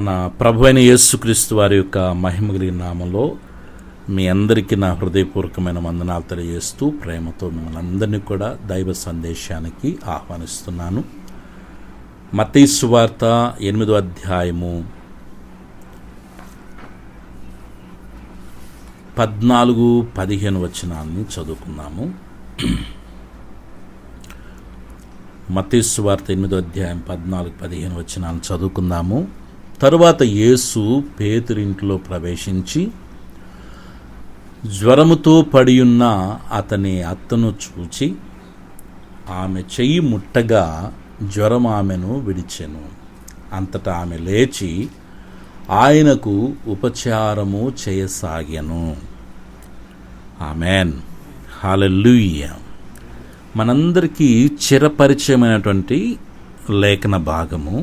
మన ప్రభువైన యేసుక్రీస్తు వారి యొక్క మహిమ కలిగిన నామంలో మీ అందరికీ నా హృదయపూర్వకమైన వందనాలు తెలియజేస్తూ ప్రేమతో మిమ్మల్ని అందరినీ కూడా దైవ సందేశానికి ఆహ్వానిస్తున్నాను. మత్తయి సువార్త 8వ అధ్యాయము 14-15 వచనాన్ని చదువుకున్నాము. మత్తయి సువార్త 8వ అధ్యాయం 14-15 వచనాలను చదువుకుందాము. తరువాత యేసు పేతురింటిలో ప్రవేశించి జ్వరముతో పడియున్న అతని అత్తను చూచి ఆమె చెయ్యి ముట్టగా జ్వరం ఆమెను విడిచెను. అంతటా ఆమె లేచి ఆయనకు ఉపచారము చేయసాగెను. ఆమెన్, హల్లెలూయా. మనందరికీ చిరపరిచయమైనటువంటి లేఖన భాగము.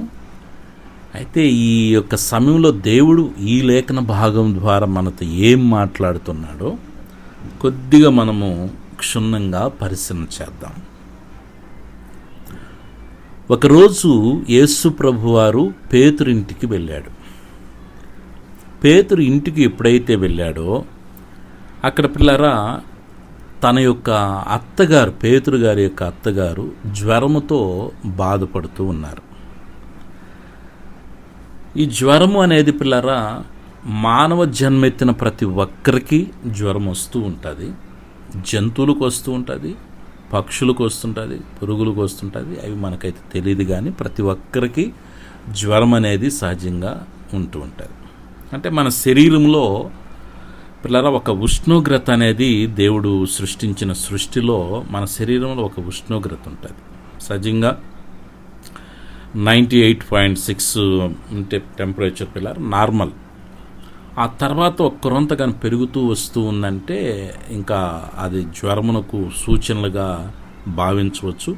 అయితే ఈ యొక్క సమయంలో దేవుడు ఈ లేఖన భాగం ద్వారా మనతో ఏం మాట్లాడుతున్నాడో కొద్దిగా మనము క్షుణ్ణంగా పరిశీలన చేద్దాం. ఒకరోజు యేసు ప్రభువారు పేతురింటికి వెళ్ళాడు. పేతురు ఇంటికి ఎప్పుడైతే వెళ్ళాడో అక్కడ పిల్లరా తన యొక్క అత్తగారు, పేతురు గారి యొక్క అత్తగారు జ్వరముతో బాధపడుతూ ఉన్నారు. ఈ జ్వరము అనేది పిల్లరా మానవ జన్మెత్తిన ప్రతి ఒక్కరికి జ్వరం వస్తూ ఉంటుంది. జంతువులకు వస్తూ ఉంటుంది, పక్షులకు వస్తుంటుంది, పురుగులకు వస్తుంటుంది. అవి మనకైతే తెలియదు, కానీ ప్రతి ఒక్కరికి జ్వరం అనేది సహజంగా ఉంటూ ఉంటుంది. అంటే మన శరీరంలో పిల్లరా ఒక ఉష్ణోగ్రత అనేది దేవుడు సృష్టించిన సృష్టిలో మన శరీరంలో ఒక ఉష్ణోగ్రత ఉంటుంది. సహజంగా 98.6 అంటే టెంపరేచర్ పిల్లర్ నార్మల్. ఆ తర్వాత ఒక్కరొంత కానీ పెరుగుతూ వస్తూ ఉందంటే ఇంకా అది జ్వరమునకు సూచనలుగా భావించవచ్చు.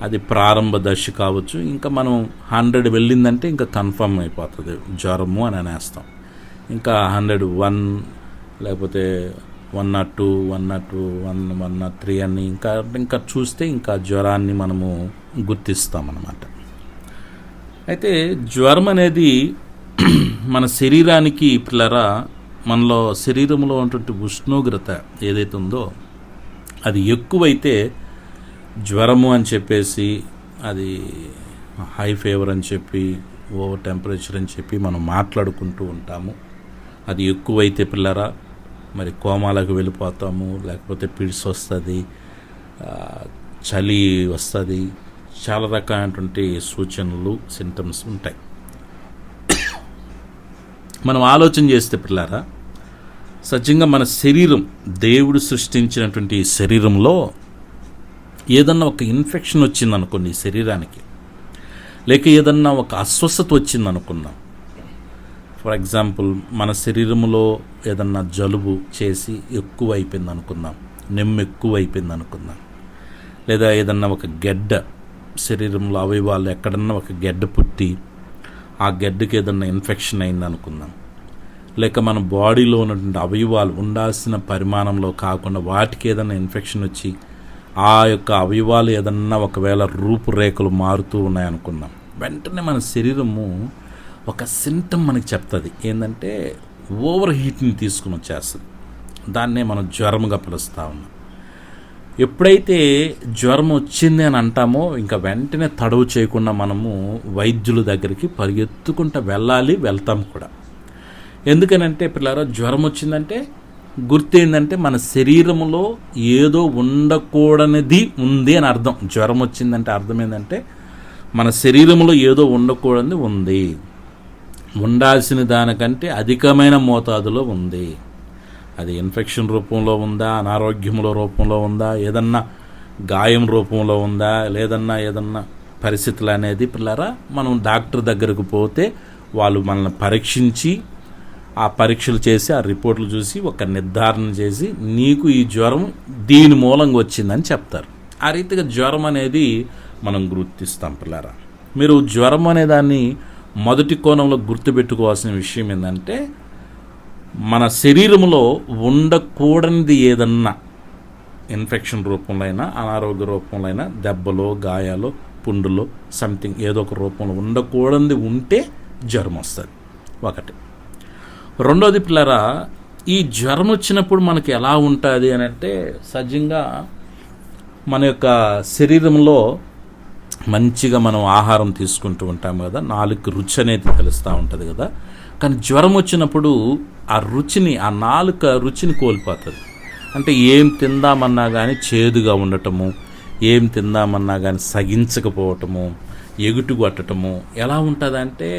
అది ప్రారంభ దశ కావచ్చు. ఇంకా మనం 100 వెళ్ళిందంటే ఇంకా కన్ఫర్మ్ అయిపోతుంది జ్వరము అని అనేస్తాం. ఇంకా 101 లేకపోతే 102, 102, 103 అని ఇంకా చూస్తే ఇంకా జ్వరాన్ని మనము గుర్తిస్తామన్నమాట. అయితే జ్వరం అనేది మన శరీరానికి పిల్లరా మనలో శరీరంలో ఉన్నటువంటి ఉష్ణోగ్రత ఏదైతే ఉందో అది ఎక్కువైతే జ్వరము అని చెప్పేసి, అది హై ఫీవర్ అని చెప్పి, ఓవర్ టెంపరేచర్ అని చెప్పి మనం మాట్లాడుకుంటూ ఉంటాము. అది ఎక్కువైతే పిల్లరా మరి కోమాలకు వెళ్ళిపోతాము, లేకపోతే పిడిసి వస్తుంది, చలి వస్తుంది, చాలా రకాలైనటువంటి సూచనలు, సింటమ్స్ ఉంటాయి. మనం ఆలోచన చేస్తే పిల్లారా సహజంగా మన శరీరం, దేవుడు సృష్టించినటువంటి శరీరంలో ఏదన్నా ఒక ఇన్ఫెక్షన్ వచ్చిందనుకోండి శరీరానికి, లేక ఏదన్నా ఒక అస్వస్థత వచ్చిందనుకున్నాం. ఫర్ ఎగ్జాంపుల్ మన శరీరంలో ఏదన్నా జలుబు చేసి ఎక్కువ అయిపోయింది అనుకుందాం, నెమ్ము ఎక్కువ అయిపోయింది అనుకుందాం, లేదా ఏదన్నా ఒక గెడ్డ శరీరంలో అవయవాలు ఎక్కడన్నా ఒక గెడ్డ పుట్టి ఆ గెడ్డకి ఏదన్నా ఇన్ఫెక్షన్ అయింది అనుకుందాం, లేక మన బాడీలో ఉన్నటువంటి అవయవాలు ఉండాల్సిన పరిమాణంలో కాకుండా వాటికి ఏదన్నా ఇన్ఫెక్షన్ వచ్చి ఆ యొక్క అవయవాలు ఏదన్నా ఒకవేళ రూపురేఖలు మారుతూ ఉన్నాయనుకుందాం, వెంటనే మన శరీరము ఒక సింటమ్ మనకి చెప్తుంది. ఏంటంటే ఓవర్ హీట్ని తీసుకుని వచ్చేస్తుంది. దాన్నే మనం జ్వరముగా పిలుస్తూ ఉన్నాం. ఎప్పుడైతే జ్వరం వచ్చింది అని అంటామో ఇంకా వెంటనే తడవు చేయకుండా మనము వైద్యుల దగ్గరికి పరిగెత్తుకుంటూ వెళ్తాం కూడా. ఎందుకనంటే పిల్లరా జ్వరం వచ్చిందంటే గుర్తేందంటే మన శరీరంలో ఏదో ఉండకూడనిది ఉంది అని అర్థం. జ్వరం వచ్చిందంటే అర్థం ఏంటంటే మన శరీరంలో ఏదో ఉండకూడనిది ఉంది, ఉండాల్సిన దానికంటే అధికమైన మోతాదులో ఉంది. అది ఇన్ఫెక్షన్ రూపంలో ఉందా, అనారోగ్యంలో రూపంలో ఉందా, ఏదన్నా గాయం రూపంలో ఉందా, ఏదన్నా పరిస్థితులు అనేది పిల్లరా మనం డాక్టర్ దగ్గరకు పోతే వాళ్ళు మనల్ని పరీక్షించి ఆ పరీక్షలు చేసి ఆ రిపోర్ట్లు చూసి ఒక నిర్ధారణ చేసి నీకు ఈ జ్వరం దీని మూలంగా వచ్చిందని చెప్తారు. ఆ రీతిగా జ్వరం అనేది మనం గుర్తిస్తాం పిల్లరా. మీరు జ్వరం అనే దాన్ని మొదటి కోణంలో గుర్తుపెట్టుకోవాల్సిన విషయం ఏంటంటే మన శరీరంలో ఉండకూడనిది ఏదన్నా ఇన్ఫెక్షన్ రూపంలో అయినా, అనారోగ్య రూపంలో అయినా, దెబ్బలో, గాయాలో, పుండులో, సంథింగ్ ఏదో ఒక రూపంలో ఉండకూడనిది ఉంటే జ్వరం వస్తుంది. ఒకటి. రెండోది పిల్లరా, ఈ జ్వరం వచ్చినప్పుడు మనకి ఎలా ఉంటుంది అని అంటే, సహజంగా మన యొక్క శరీరంలో మంచిగా మనం ఆహారం తీసుకుంటూ ఉంటాం కదా, నాలుగు రుచి అనేది తెలుస్తూ ఉంటుంది కదా. కానీ జ్వరం వచ్చినప్పుడు ఆ నాలుక రుచిని కోల్పోతుంది. అంటే ఏం తిందామన్నా కానీ చేదుగా ఉండటము, ఏం తిందామన్నా కానీ సగించకపోవటము, ఎగుటు కొట్టటము. ఎలా ఉంటుందంటే,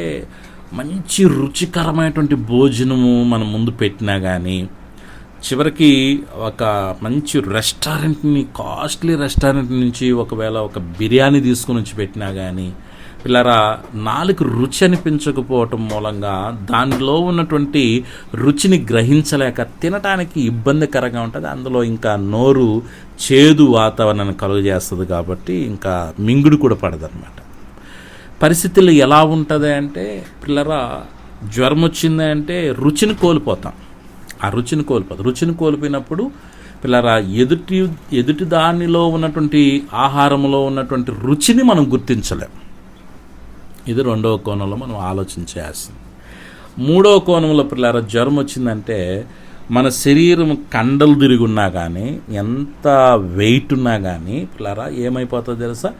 మంచి రుచికరమైనటువంటి భోజనము మన ముందు పెట్టినా కానీ, చివరికి ఒక మంచి రెస్టారెంట్ని, కాస్ట్లీ రెస్టారెంట్ నుంచి ఒకవేళ ఒక బిర్యానీ తీసుకుని వచ్చి పెట్టినా కానీ పిల్లరా, నాలుగు రుచి అనిపించకపోవటం మూలంగా దానిలో ఉన్నటువంటి రుచిని గ్రహించలేక తినటానికి ఇబ్బందికరంగా ఉంటుంది. అందులో ఇంకా నోరు చేదు వాతావరణాన్ని కలుగజేస్తుంది కాబట్టి ఇంకా మింగుడు కూడా పడదన్నమాట. పరిస్థితులు ఎలా ఉంటుంది అంటే పిల్లరా, జ్వరం వచ్చింది అంటే రుచిని కోల్పోతాం. ఆ రుచిని కోల్పోయినప్పుడు పిల్లరా, ఎదుటి దానిలో ఉన్నటువంటి ఆహారంలో ఉన్నటువంటి రుచిని మనం గుర్తించలేం. ఇది రెండవ కోణంలో మనం ఆలోచించాల్సింది. మూడవ కోణంలో పిల్లరా, జ్వరం వచ్చిందంటే మన శరీరం కండలు తిరిగి ఉన్నా కానీ, ఎంత వెయిట్ ఉన్నా కానీ పిల్లరా ఏమైపోతుందో తెలుసా,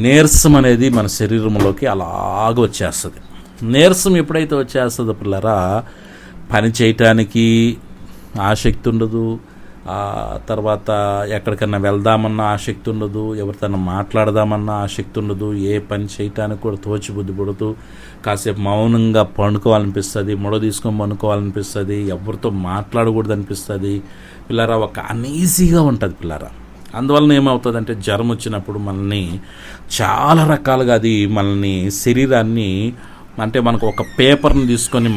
నీరసం అనేది మన శరీరంలోకి అలాగ వచ్చేస్తుంది. నీరసం ఎప్పుడైతే వచ్చేస్తుందో పిల్లరా, పని చేయటానికి ఆసక్తి ఉండదు, తర్వాత ఎక్కడికన్నా వెళ్దామన్నా ఆసక్తి ఉండదు, ఎవరితోన్నా మాట్లాడదామన్నా ఆసక్తి ఉండదు, ఏ పని చేయటానికి కూడా తోచిబుద్ధి పడదు, కాసేపు మౌనంగా పండుకోవాలనిపిస్తుంది, ముడ తీసుకొని పండుకోవాలనిపిస్తుంది, ఎవరితో మాట్లాడకూడదు అనిపిస్తుంది పిల్లరా. ఒక అనీజీగా ఉంటుంది పిల్లరా. అందువలన ఏమవుతుందంటే, జ్వరం వచ్చినప్పుడు మనల్ని చాలా రకాలుగా అది మనల్ని శరీరాన్ని, అంటే మనకు ఒక పేపర్ని తీసుకొని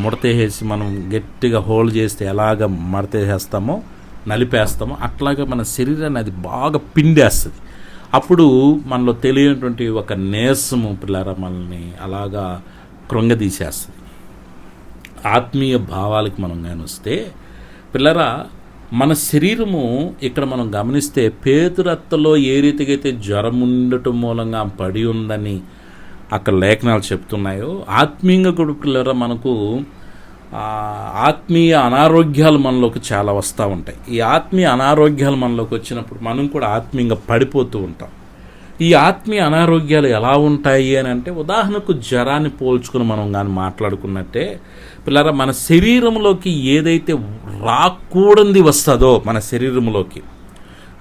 ముడతేసి మనం గట్టిగా హోల్డ్ చేస్తే ఎలాగ మడతేసేస్తామో, నలిపేస్తామో అట్లాగే మన శరీరాన్ని అది బాగా పిండేస్తుంది. అప్పుడు మనలో తెలియనటువంటి ఒక నీరసము పిల్లరా మనల్ని అలాగా కృంగదీసేస్తుంది. ఆత్మీయ భావాలకి మనం కానీ వస్తే పిల్లరా, మన శరీరము ఇక్కడ మనం గమనిస్తే పేతురత్తలో ఏ రీతిగా అయితే జ్వరం ఉండటం మూలంగా పడి ఉందని అక్కడ లేఖనాలు చెప్తున్నాయో, ఆత్మీయంగా కూడా పిల్లరా మనకు ఆత్మీయ అనారోగ్యాలు మనలోకి చాలా వస్తూ ఉంటాయి. ఈ ఆత్మీయ అనారోగ్యాలు మనలోకి వచ్చినప్పుడు మనం కూడా ఆత్మీయంగా పడిపోతూ ఉంటాం. ఈ ఆత్మీయ అనారోగ్యాలు ఎలా ఉంటాయి అని అంటే, ఉదాహరణకు జ్వరాన్ని పోల్చుకుని మనం కానీ మాట్లాడుకున్నట్టే పిల్లరా, మన శరీరంలోకి ఏదైతే రాకూడనిది వస్తుందో మన శరీరంలోకి,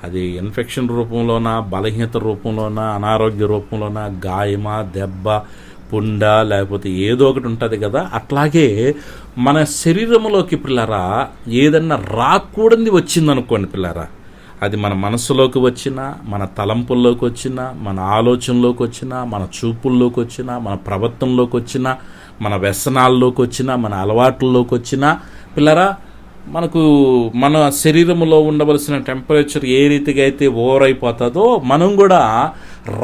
అది ఇన్ఫెక్షన్ రూపంలోనా, బలహీనత రూపంలోనా, అనారోగ్య రూపంలోనా, గాయమా, దెబ్బ, పుండ, లేకపోతే ఏదో ఒకటి ఉంటుంది కదా. అట్లాగే మన శరీరంలోకి పిల్లరా ఏదన్నా రాకూడనిది వచ్చిందనుకోండి పిల్లరా, అది మన మనసులోకి వచ్చినా, మన తలంపుల్లోకి వచ్చినా, మన ఆలోచనలోకి వచ్చినా, మన చూపుల్లోకి వచ్చినా, మన ప్రవర్తనలోకి వచ్చినా, మన వ్యసనాల్లోకి వచ్చినా, మన అలవాట్లలోకి వచ్చినా పిల్లరా, మనకు మన శరీరంలో ఉండవలసిన టెంపరేచర్ ఏ రీతిగా అయితే ఓవర్ అయిపోతుందో, మనం కూడా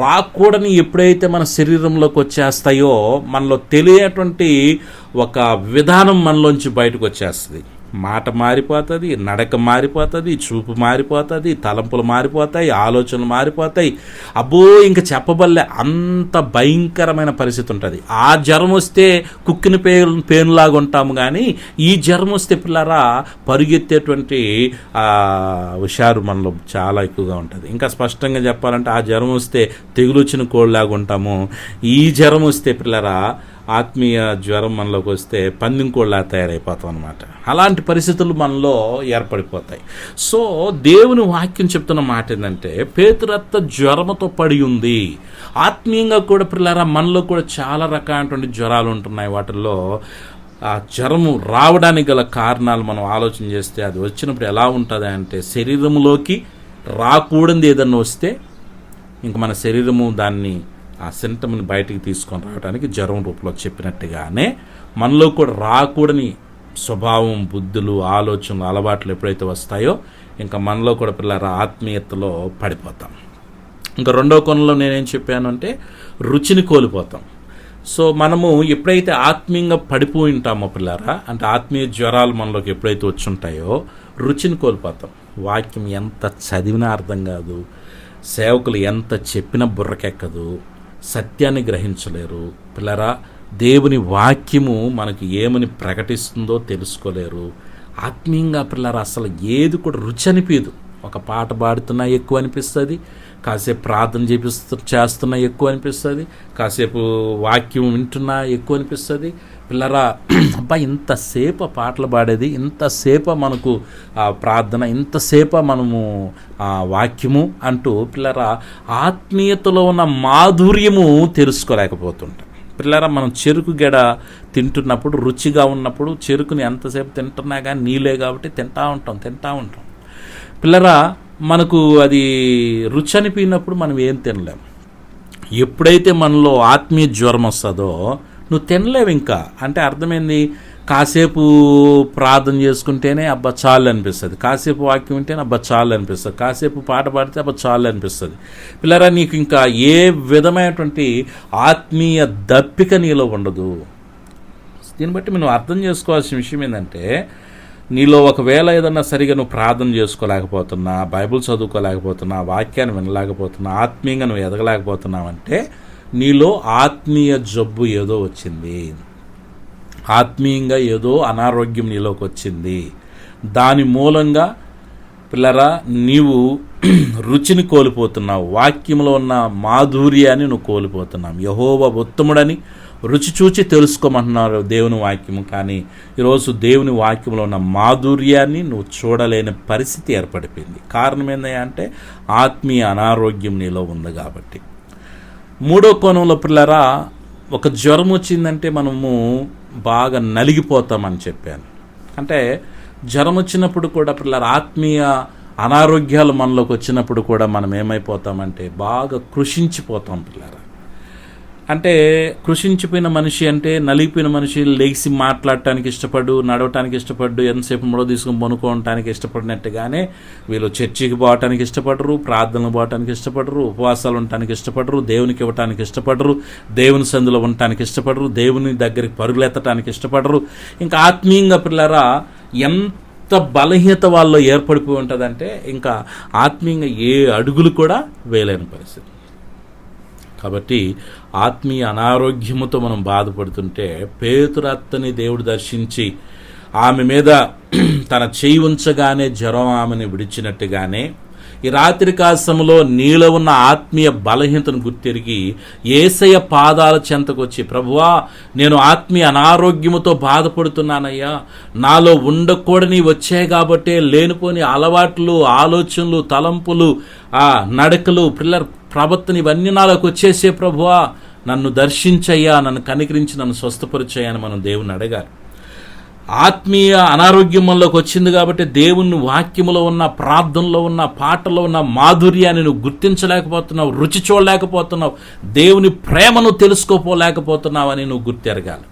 రాకూడని ఎప్పుడైతే మన శరీరంలోకి వచ్చేస్తాయో మనలో తెలియనటువంటి ఒక విధానం మనలోంచి బయటకు వచ్చేస్తుంది. మాట మారిపోతుంది, నడక మారిపోతుంది, చూపు మారిపోతుంది, తలంపులు మారిపోతాయి, ఆలోచనలు మారిపోతాయి. అబ్బో ఇంకా చెప్పబల్లే అంత భయంకరమైన పరిస్థితి ఉంటుంది. ఆ జ్వరం వస్తే కుక్కిన పేనులాగా ఉంటాము, కానీ ఈ జ్వరం వస్తే పిల్లరా పరుగెత్తేటువంటి హుషారు మనలో చాలా ఎక్కువగా ఉంటుంది. ఇంకా స్పష్టంగా చెప్పాలంటే, ఆ జ్వరం వస్తే తెగులొచ్చిన కోళ్ళలాగా ఉంటాము. ఈ జ్వరం వస్తే పిల్లరా, ఆత్మీయ జ్వరం మనలోకి వస్తే పందింకోళ్ళ తయారైపోతాం అనమాట. అలాంటి పరిస్థితులు మనలో ఏర్పడిపోతాయి. సో దేవుని వాక్యం చెప్తున్న మాట ఏంటంటే, పేతురత్త జ్వరముతో పడి ఉంది. ఆత్మీయంగా కూడా పిల్లరా మనలో కూడా చాలా రకాలైనటువంటి జ్వరాలు ఉంటున్నాయి. వాటిల్లో ఆ జ్వరము రావడానికి గల కారణాలు మనం ఆలోచన చేస్తే, అది వచ్చినప్పుడు ఎలా ఉంటుంది అంటే, శరీరంలోకి రాకూడనిది ఏదన్నా వస్తే ఇంక మన శరీరము దాన్ని ఆ సింటమ్ని బయటికి తీసుకొని రావడానికి జ్వరం రూపంలో చెప్పినట్టుగానే మనలో కూడా రాకూడని స్వభావం, బుద్ధులు, ఆలోచనలు, అలవాట్లు ఎప్పుడైతే వస్తాయో ఇంకా మనలో కూడా పిల్లల ఆత్మీయతలో పడిపోతాం. ఇంకా రెండవ కోణంలో నేనేం చెప్పాను అంటే, రుచిని కోల్పోతాం. సో మనము ఎప్పుడైతే ఆత్మీయంగా పడిపోయి ఉంటామో పిల్లరా, అంటే ఆత్మీయ జ్వరాలు మనలోకి ఎప్పుడైతే వచ్చి ఉంటాయో రుచిని కోల్పోతాం. వాక్యం ఎంత చదివినా అర్థం కాదు, సేవకులు ఎంత చెప్పినా బుర్రకెక్కదు, సత్యాన్ని గ్రహించలేరు పిల్లరా. దేవుని వాక్యము మనకి ఏమని ప్రకటిస్తుందో తెలుసుకోలేరు. ఆత్మీయంగా పిల్లలు అసలు ఏది కూడా రుచి అనిపించదు. ఒక పాట పాడుతున్నా ఎక్కువ అనిపిస్తుంది, కాసేపు ప్రార్థన చేస్తున్నా ఎక్కువ అనిపిస్తుంది, కాసేపు వాక్యం వింటున్నా ఎక్కువ అనిపిస్తుంది. పిల్లరా, అబ్బా ఇంతసేపు పాటలు పాడేది, ఇంతసేపు మనకు ప్రార్థన, ఇంతసేపు మనము వాక్యము అంటూ పిల్లరా ఆత్మీయతలో ఉన్న మాధుర్యము తెలుసుకోలేకపోతుంటాం. పిల్లరా, మనం చెరుకు గెడ తింటున్నప్పుడు రుచిగా ఉన్నప్పుడు చెరుకుని ఎంతసేపు తింటున్నా కానీ నీళ్ళే కాబట్టి తింటూ ఉంటాం. పిల్లరా, మనకు అది రుచి అనిపోయినప్పుడు మనం ఏం తినలేము. ఎప్పుడైతే మనలో ఆత్మీయ జ్వరం వస్తుందో నువ్వు తినలేవు ఇంకా. అంటే అర్థమైంది, కాసేపు ప్రార్థన చేసుకుంటేనే అబ్బా చాలు అనిపిస్తుంది, కాసేపు వాక్యం వింటేనే అబ్బా చాలు అనిపిస్తుంది, కాసేపు పాట పాడితే అబ్బా చాలు అనిపిస్తుంది. పిల్లరా, నీకు ఇంకా ఏ విధమైనటువంటి ఆత్మీయ దప్పిక నీలో ఉండదు. దీన్ని బట్టి మనం అర్థం చేసుకోవాల్సిన విషయం ఏంటంటే, నీలో ఒకవేళ ఏదన్నా సరిగా నువ్వు ప్రార్థన చేసుకోలేకపోతున్నా, బైబిల్ చదువుకోలేకపోతున్నా, వాక్యాన్ని వినలేకపోతున్నా, ఆత్మీయంగా నువ్వు ఎదగలేకపోతున్నావంటే నీలో ఆత్మీయ జబ్బు ఏదో వచ్చింది, ఆత్మీయంగా ఏదో అనారోగ్యం నీలోకి వచ్చింది. దాని మూలంగా పిల్లరా నీవు రుచిని కోల్పోతున్నావు, వాక్యంలో ఉన్న మాధుర్యాన్ని నువ్వు కోల్పోతున్నావు. యెహోవా ఉత్తముడని రుచి చూచి తెలుసుకోమంటున్నారు దేవుని వాక్యము. కానీ ఈరోజు దేవుని వాక్యంలో ఉన్న మాధుర్యాన్ని నువ్వు చూడలేని పరిస్థితి ఏర్పడిపోయింది. కారణం ఏంటంటే ఆత్మీయ అనారోగ్యం నీలో ఉంది కాబట్టి. మూడో కోణంలో పిల్లరా, ఒక జ్వరం వచ్చిందంటే మనము బాగా నలిగిపోతామని చెప్పాను. అంటే జ్వరం వచ్చినప్పుడు కూడా పిల్లల ఆత్మీయ అనారోగ్యాలు మనలోకి వచ్చినప్పుడు కూడా మనం ఏమైపోతామంటే బాగా కృషించిపోతాం పిల్లరా. అంటే కృషించిపోయిన మనిషి అంటే నలిగిపోయిన మనిషి లేచి మాట్లాడటానికి ఇష్టపడు, నడవటానికి ఇష్టపడు, ఎంతసేపు మొడ తీసుకుని పనుకోవటానికి ఇష్టపడినట్టుగానే వీళ్ళు చర్చికి పోవటానికి ఇష్టపడరు, ప్రార్థనలు పోవటానికి ఇష్టపడరు, ఉపవాసాలు ఉండటానికి ఇష్టపడరు, దేవునికి ఇవ్వటానికి ఇష్టపడరు, దేవుని సందులో ఉండటానికి ఇష్టపడరు, దేవుని దగ్గరికి పరుగులెత్తటానికి ఇష్టపడరు. ఇంకా ఆత్మీయంగా పిల్లరా ఎంత బలహీనత వాళ్ళలో ఏర్పడిపోయి ఉంటుందంటే ఇంకా ఆత్మీయంగా ఏ అడుగులు కూడా వేయలేని పరిస్థితి. కాబట్టి ఆత్మీయ అనారోగ్యముతో మనం బాధపడుతుంటే పేతురత్తని దేవుడు దర్శించి ఆమె మీద తన చేయి ఉంచగానే జ్వరం ఆమెను విడిచినట్టుగానే ఈ రాత్రి కాలంలో నీలో ఉన్న ఆత్మీయ బలహీనతను గుర్తిరిగి యేసయ్య పాదాల చెంతకొచ్చి, ప్రభువా నేను ఆత్మీయ అనారోగ్యముతో బాధపడుతున్నానయ్యా, నాలో ఉండకూడని వచ్చాయి కాబట్టే లేనిపోని అలవాట్లు, ఆలోచనలు, తలంపులు, నడకలు, పిల్లల ప్రవర్తన ఇవన్నీ నాలోకి వచ్చేసే ప్రభువా నన్ను దర్శించయ్యా, నన్ను కనికరించి నన్ను స్వస్థపరిచయ్యా అని మనం దేవుని అడగాలి. ఆత్మీయ అనారోగ్యం మనలోకి వచ్చింది కాబట్టి దేవుని వాక్యములో ఉన్న, ప్రార్థనలో ఉన్న, పాటలో ఉన్న మాధుర్యాన్ని నువ్వు గుర్తించలేకపోతున్నావు, రుచి చూడలేకపోతున్నావు, దేవుని ప్రేమను తెలుసుకోపోలేకపోతున్నావు అని నువ్వు గుర్తెరగాలి.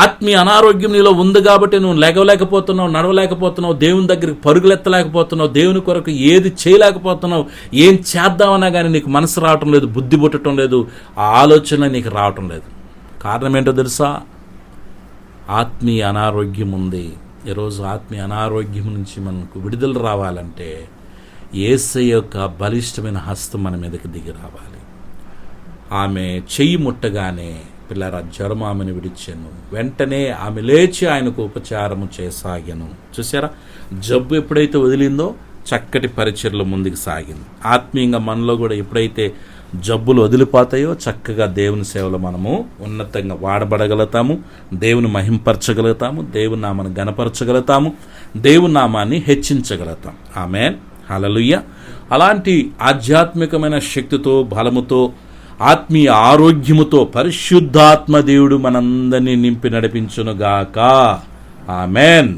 ఆత్మీయ అనారోగ్యం నీలో ఉంది కాబట్టి నువ్వు లేగలేకపోతున్నావు, నడవలేకపోతున్నావు, దేవుని దగ్గరికి పరుగులెత్తలేకపోతున్నావు, దేవుని కొరకు ఏది చేయలేకపోతున్నావు, ఏం చేద్దామన్నా కానీ నీకు మనసు రావటం లేదు, బుద్ధి పుట్టడం లేదు, ఆ ఆలోచన నీకు రావటం లేదు. కారణం ఏంటో తెలుసా? ఆత్మీయ అనారోగ్యం ఉంది. ఈరోజు ఆత్మీయ అనారోగ్యం నుంచి మనకు విడుదల రావాలంటే యేసయ్య యొక్క బలిష్టమైన హస్తం మన మీదకి దిగి రావాలి. ఆమె చెయ్యి ముట్టగానే పిల్లల జ్వరం ఆమెను విడిచాను, వెంటనే ఆమె లేచి ఆయనకు ఉపచారము చేసాగాను. చూసారా, జబ్బు ఎప్పుడైతే వదిలిందో చక్కటి పరిచర్లు ముందుకు సాగింది. ఆత్మీయంగా మనలో కూడా ఎప్పుడైతే జబ్బులు వదిలిపోతాయో చక్కగా దేవుని సేవలో మనము ఉన్నతంగా వాడబడగలుగుతాము, దేవుని మహింపరచగలుగుతాము, దేవుని నామాన్ని గణపరచగలుగుతాము, దేవుని నామాన్ని హెచ్చించగలుగుతాం. ఆమేన్, హల్లెలూయా. అలాంటి ఆధ్యాత్మికమైన శక్తితో, బలముతో, ఆత్మీయ ఆరోగ్యముతో పరిశుద్ధాత్మ దేవుడు మనందరినీ నింపి నడిపించునుగాక. ఆమేన్.